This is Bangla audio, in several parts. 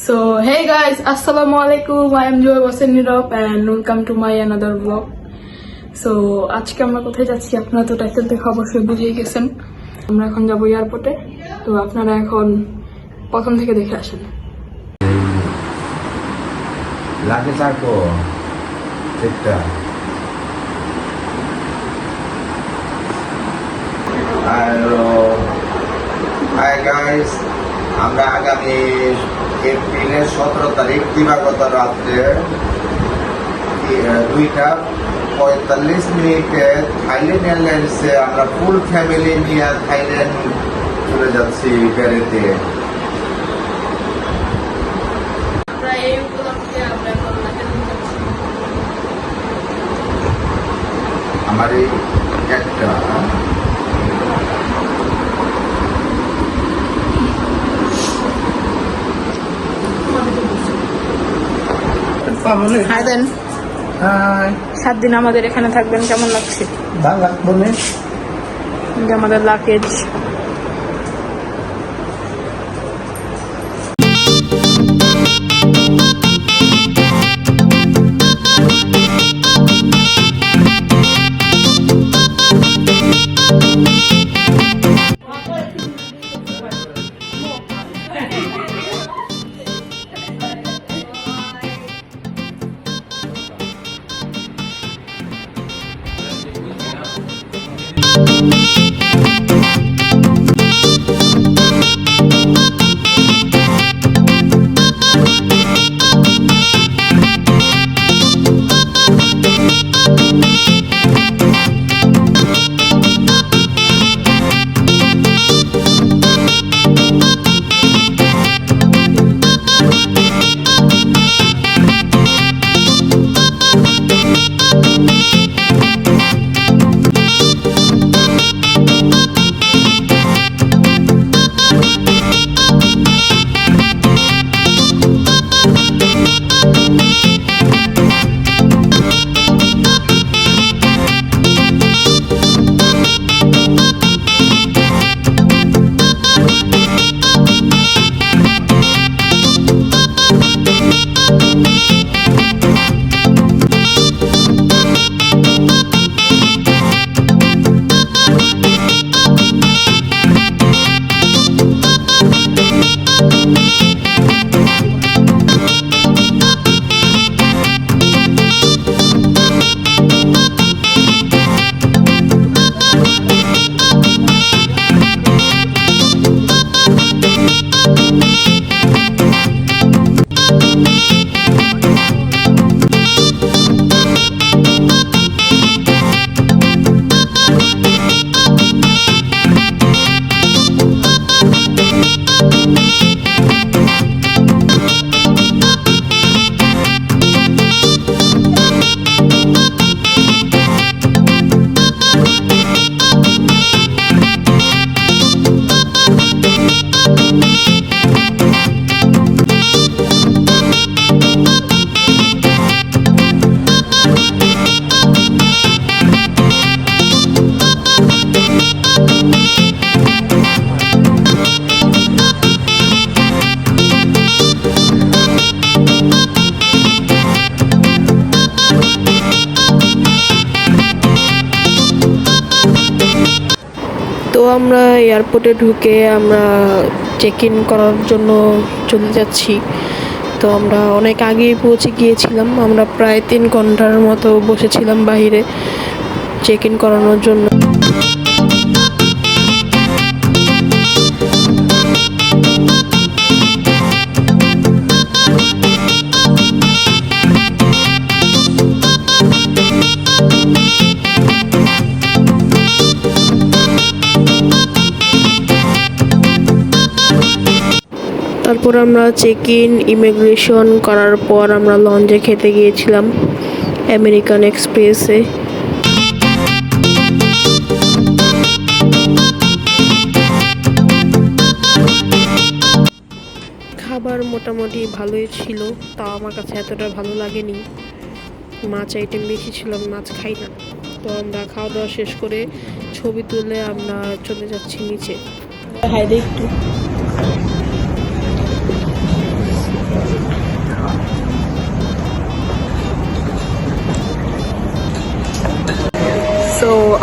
So hey guys, assalamualaikum. I am Joy Wasenirop and welcome to my another vlog. So আজকে আমরা কোথায় যাচ্ছি আপনারা তো টাইটেল দেখে অবশ্যই বুঝেই গেছেন। আমরা এখন যাবো এয়ারপোর্টে। তো আপনারা এখন প্রথম থেকে দেখে আসেন। লাগে থাকো ঠিকটা। হাই গাইস, আমরা আগামী এপ্রিলের 17 তারিখ দিবাগত রাত্রে 2:45 থাইল্যান্ড এয়ারলাইন্সে আমরা ফুল ফ্যামিলি নিয়ে থাইল্যান্ড চলে যাচ্ছি বেড়াতে। আমার এই একটা হাই দেন। 7 দিন আমাদের এখানে থাকবেন, কেমন লাগছে? যে আমাদের লাগেজ তো আমরা এয়ারপোর্টে ঢুকে আমরা চেক ইন করার জন্য চলে যাচ্ছি। তো আমরা অনেক আগেই পৌঁছে গিয়েছিলাম, আমরা প্রায় 3 ঘন্টার মতো বসেছিলাম বাইরে চেক ইন করানোর জন্য। তারপর আমরা চেক ইন ইমিগ্রেশন করার পর আমরা লঞ্চে খেতে গিয়েছিলাম আমেরিকান এক্সপ্রেসে। খাবার মোটামুটি ভালোই ছিল, তাও আমার কাছে এতটা ভালো লাগেনি। মাছ আইটেম বেশি ছিল, মাছ খাই না। তো আমরা খাওয়া দাওয়া শেষ করে ছবি তুলে আমরা চলে যাচ্ছি নিচে। হাই দে একটু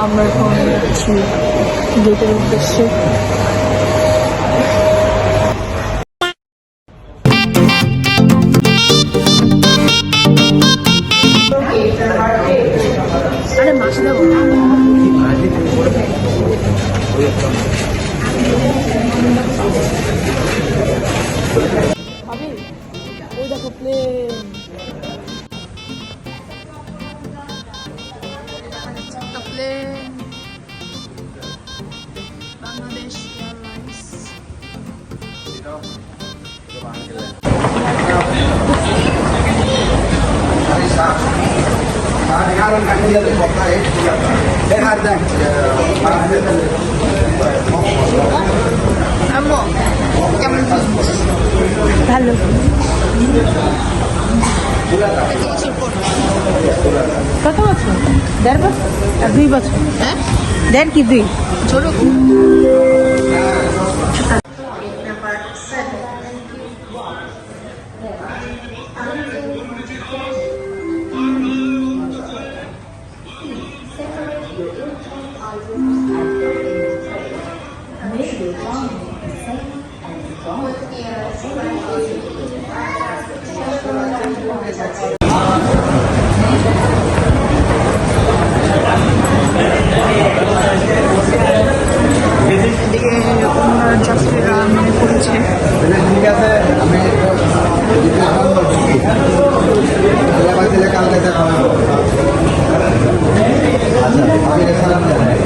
আমরা এখন যাচ্ছি গেটের উদ্দেশ্যে। আরে মাসে যাবো ওই দেখো প্লেন, প্লেন বাংলাদেশ এয়ারলাইন্স। আম্মু কেমন ভালো কত বছর? 1.5 বছর আর 2 বছর? হ্যাঁ 1.5 কি 2? ছোট এদিকে ওনার যাত্রীরা নেমে পড়েছে। ঠিক আছে, আমি কালকে দেখাবো। আচ্ছা, আমি সালাম জানাই।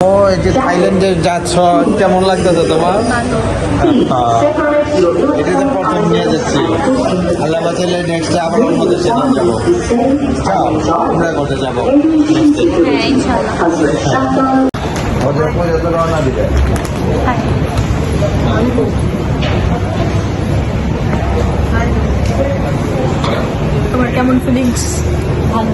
ও এই যে থাইল্যান্ডে যাচ্ছ, কেমন লাগতেছে তোমার? এটা তো প্রথম নিয়ে যাচ্ছি, আল্লাহ বাঁচাইলে নেক্সটে আবার অন্য দেশে নিয়ে যাবো। আমরা করতে যাবো পর্যন্ত রওনা দিবে। তোমার কেমন ফিলিংস? ভালো।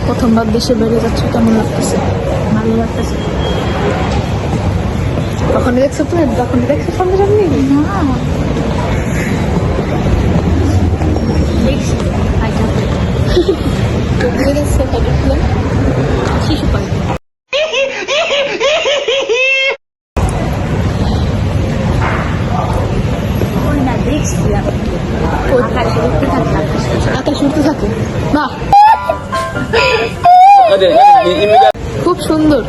প্রথমবার দেশে বেড়ে যাচ্ছ, কেমন লাগতেছে? ভালো লাগতেছে। তখন দেখছো তুমি, যখন দেখছো সামনে সামনে না দেখছি শিশু পাখি। না দেখছি আকাশে উঠতে থাকে, আকাশ উঠতে থাকে। বাহ, খুব সুন্দর।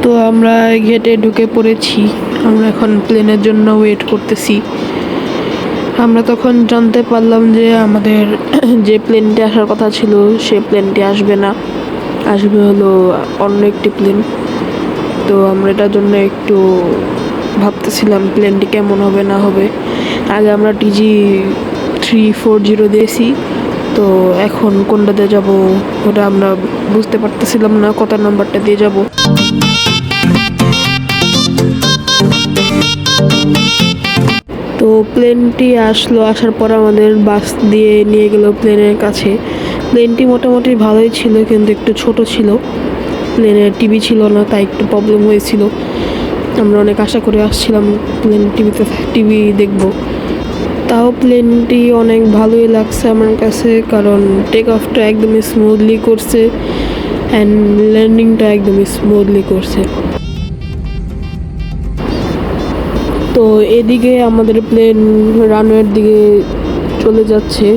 তো আমরা গেটে ঢুকে পড়েছি। আমরা এখন প্লেনের জন্য ওয়েট করতেছি। আমরা তখন জানতে পারলাম যে আমাদের যে প্লেনটি আসার কথা ছিল সে প্লেনটি আসবে না, আসবে হলো অন্য একটি প্লেন। তো আমরা এটার জন্য একটু ভাবতেছিলাম প্লেনটি কেমন হবে না হবে। আগে আমরা TG340 দিয়েছি, তো এখন কোনটাতে যাব ওটা আমরা বুঝতে পারতেছিলাম না, কত নাম্বারটা দিয়ে যাব। তো প্লেনটি আসলো, আসার পর আমাদের বাস দিয়ে নিয়ে গেল প্লেনের কাছে। প্লেনটি মোটামুটি ভালোই ছিল, কিন্তু একটু ছোট ছিল, প্লেনের টিভি ছিল না, তাই একটু প্রবলেম হয়েছিল। আমরা অনেক আশা করে আসছিলাম প্লেন টিভি দেখব। তাও প্লেনটি অনেক ভালোই লাগছে আমার কাছে, কারণ টেক অফটা একদমই স্মুথলি করছে অ্যান্ড ল্যান্ডিংটা একদমই স্মুথলি করছে। তো এদিকে আমাদের প্লেন রানওয়ের দিকে চলে যাচ্ছে।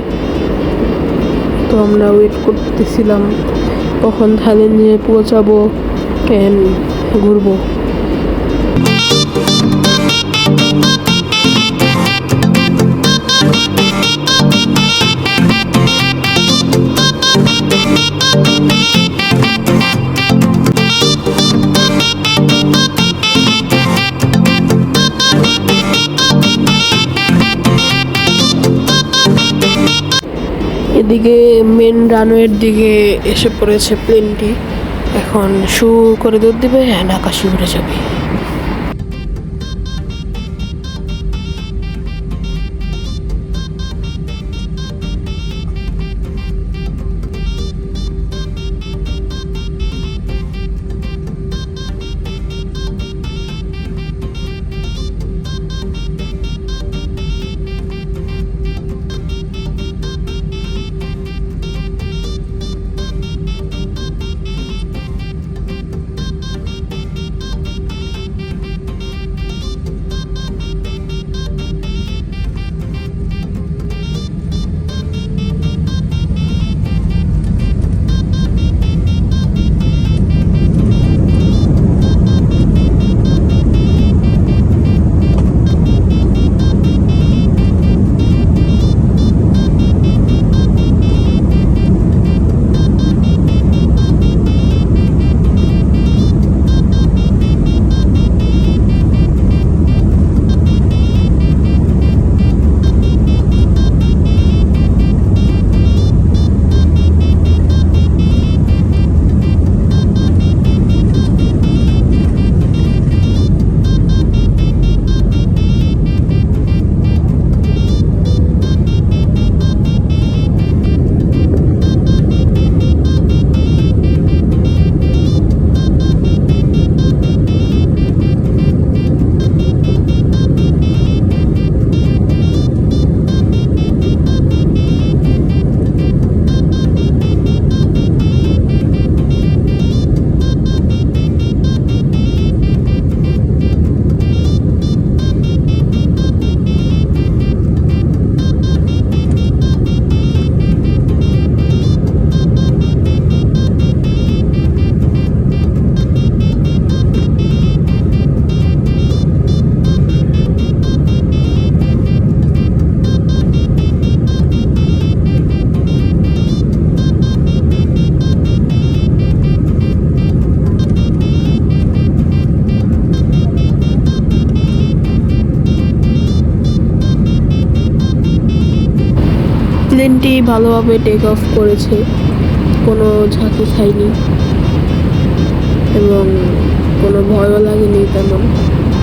তো আমরা ওয়েট করতেছিলাম কখন থাইল্যান্ডে পৌঁছাবো অ্যান্ড ঘুরবো। এদিকে মেন রানওয়ের দিকে এসে পড়েছে প্লেনটি। এখন শু করে দৌড় দিবে অ্যান্ড আকাশে উড়ে যাবে। প্লেনটি ভালোভাবে টেক অফ করেছে, কোনো ঝাঁকি খায়নি এবং কোনো ভয়ও লাগেনি তেমন।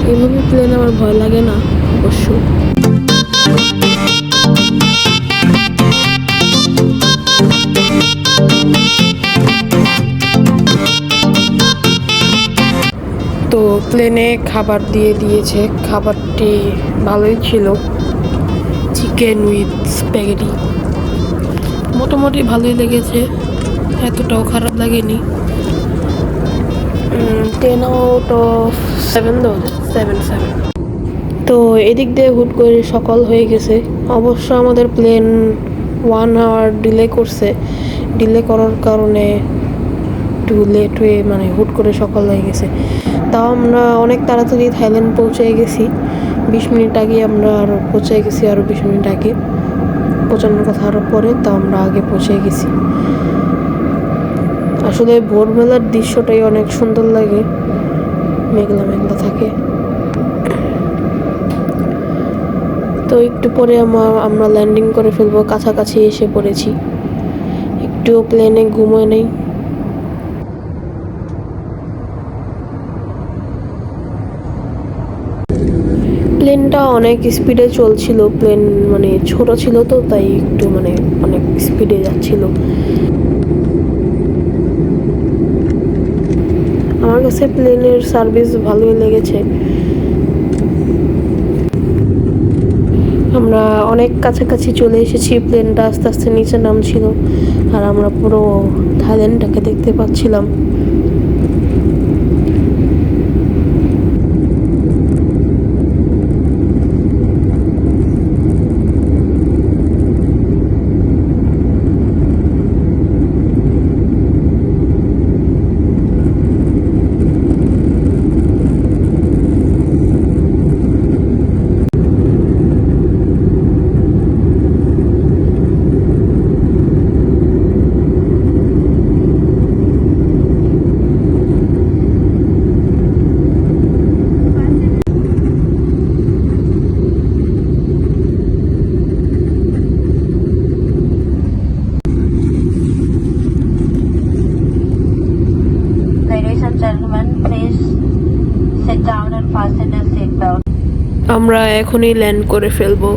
এইভাবে প্লেন আমার ভয় লাগে না অবশ্য। তো প্লেনে খাবার দিয়ে দিয়েছে, খাবারটি ভালোই ছিল, চিকেন উইথ স্প্যাগেটি। মোটামুটি ভালোই লেগেছে, এতটাও খারাপ লাগেনি। 10 out of 7 দাও, 7. তো এদিক দিয়ে হুট করে সকাল হয়ে গেছে। অবশ্য আমাদের প্লেন 1 hour ডিলে করছে। ডিলে করার কারণে একটু লেট হয়ে মানে হুট করে সকাল হয়ে গেছে। তাও আমরা অনেক তাড়াতাড়ি থাইল্যান্ড পৌঁছে গেছি। 20 মিনিট আগে আমরা আরও পৌঁছে গেছি, আরও 20 মিনিট আগে পৌঁছানোর কথা আরও পরে, তা আমরা আগে পৌঁছে গেছি। আসলে ভোরবেলার দৃশ্যটাই অনেক সুন্দর লাগে, মেঘলা মেঘলা থাকে। তো একটু পরে আমরা ল্যান্ডিং করে ফেলবো, কাছাকাছি এসে পড়েছি। একটু প্লেনে ঘুমোয় নেই। প্লেনটা অনেক স্পিডে চলছিল, প্লেন মানে ছোট ছিল তো তাই একটু মানে অনেক স্পিডে যাচ্ছিল। আমার কাছে প্লেনের সার্ভিস ভালোই লেগেছে। আমরা অনেক কাছাকাছি চলে এসেছি, প্লেনটা আস্তে আস্তে নিচে নামছিল আর আমরা পুরো থাইল্যান্ডটাকে দেখতে পাচ্ছিলাম। gentlemen, please sit down and fasten your seatbelt. আমরা এখনই ল্যান্ড করে ফেলবো।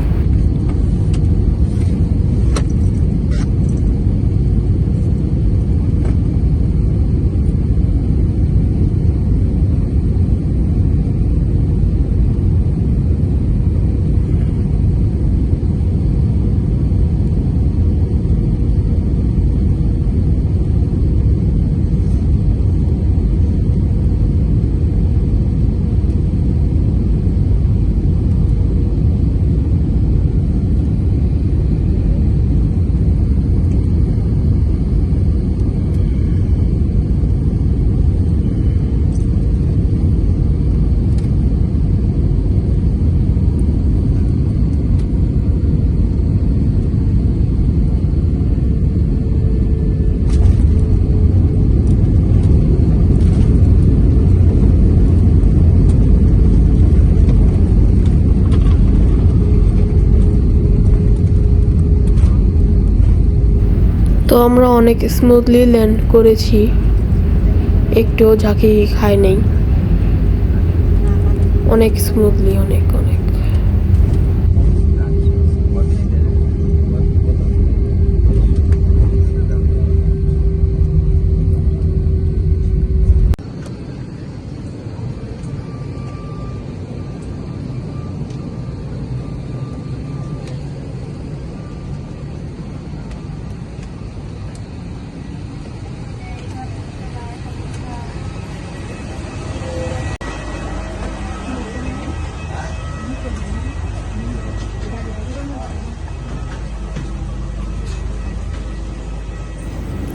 তো আমরা অনেক স্মুথলি ল্যান্ড করেছি, একটুও ঝাঁকি খাই নেই, অনেক স্মুথলি, অনেক অনেক।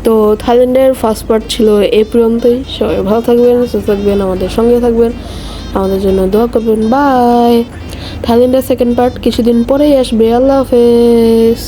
তো থাইল্যান্ডের ফার্স্ট পার্ট ছিল এই পর্যন্তই। সবাই ভালো থাকবেন, সুস্থ থাকবেন, আমাদের সঙ্গে থাকবেন, আমাদের জন্য দোয়া করবেন। বাই। থাইল্যান্ডের সেকেন্ড পার্ট কিছুদিন পরেই আসবে। আল্লাহ হাফেজ।